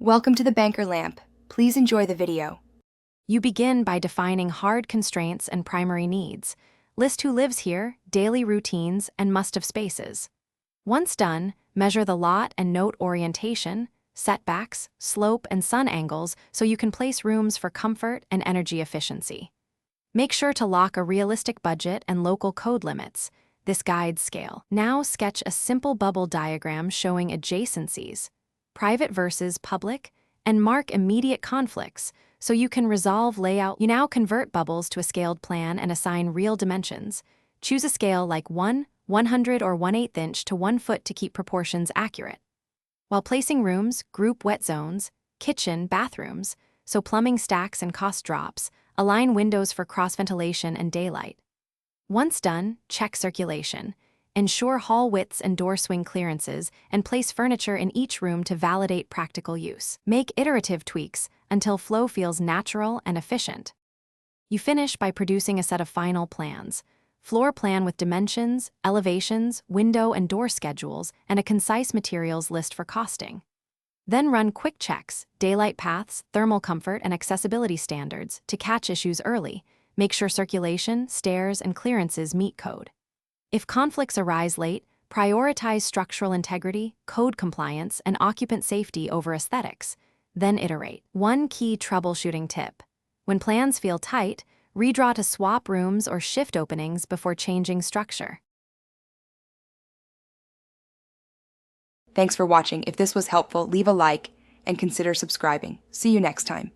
Welcome to the Banker Lamp. Please enjoy the video. You begin by defining hard constraints and primary needs. List who lives here, daily routines, and must-have spaces. Once done, measure the lot and note orientation, setbacks, slope, and sun angles so you can place rooms for comfort and energy efficiency. Make sure to lock a realistic budget and local code limits. This guides scale. Now sketch a simple bubble diagram showing adjacencies, private versus public, and mark immediate conflicts so you can resolve layout. You now convert bubbles to a scaled plan and assign real dimensions. Choose a scale like 1/100 or 1/8 inch to 1 foot to keep proportions accurate. While placing rooms, group wet zones, kitchen, bathrooms, so plumbing stacks and cost drops. Align windows for cross-ventilation and daylight. Once done, check circulation. Ensure hall widths and door swing clearances, and place furniture in each room to validate practical use. Make iterative tweaks until flow feels natural and efficient. You finish by producing a set of final plans. Floor plan with dimensions, elevations, window and door schedules, and a concise materials list for costing. Then run quick checks, daylight paths, thermal comfort, and accessibility standards to catch issues early. Make sure circulation, stairs, and clearances meet code. If conflicts arise late, prioritize structural integrity, code compliance, and occupant safety over aesthetics. Then iterate. One key troubleshooting tip: when plans feel tight, redraw to swap rooms or shift openings before changing structure. Thanks for watching. If this was helpful, leave a like and consider subscribing. See you next time.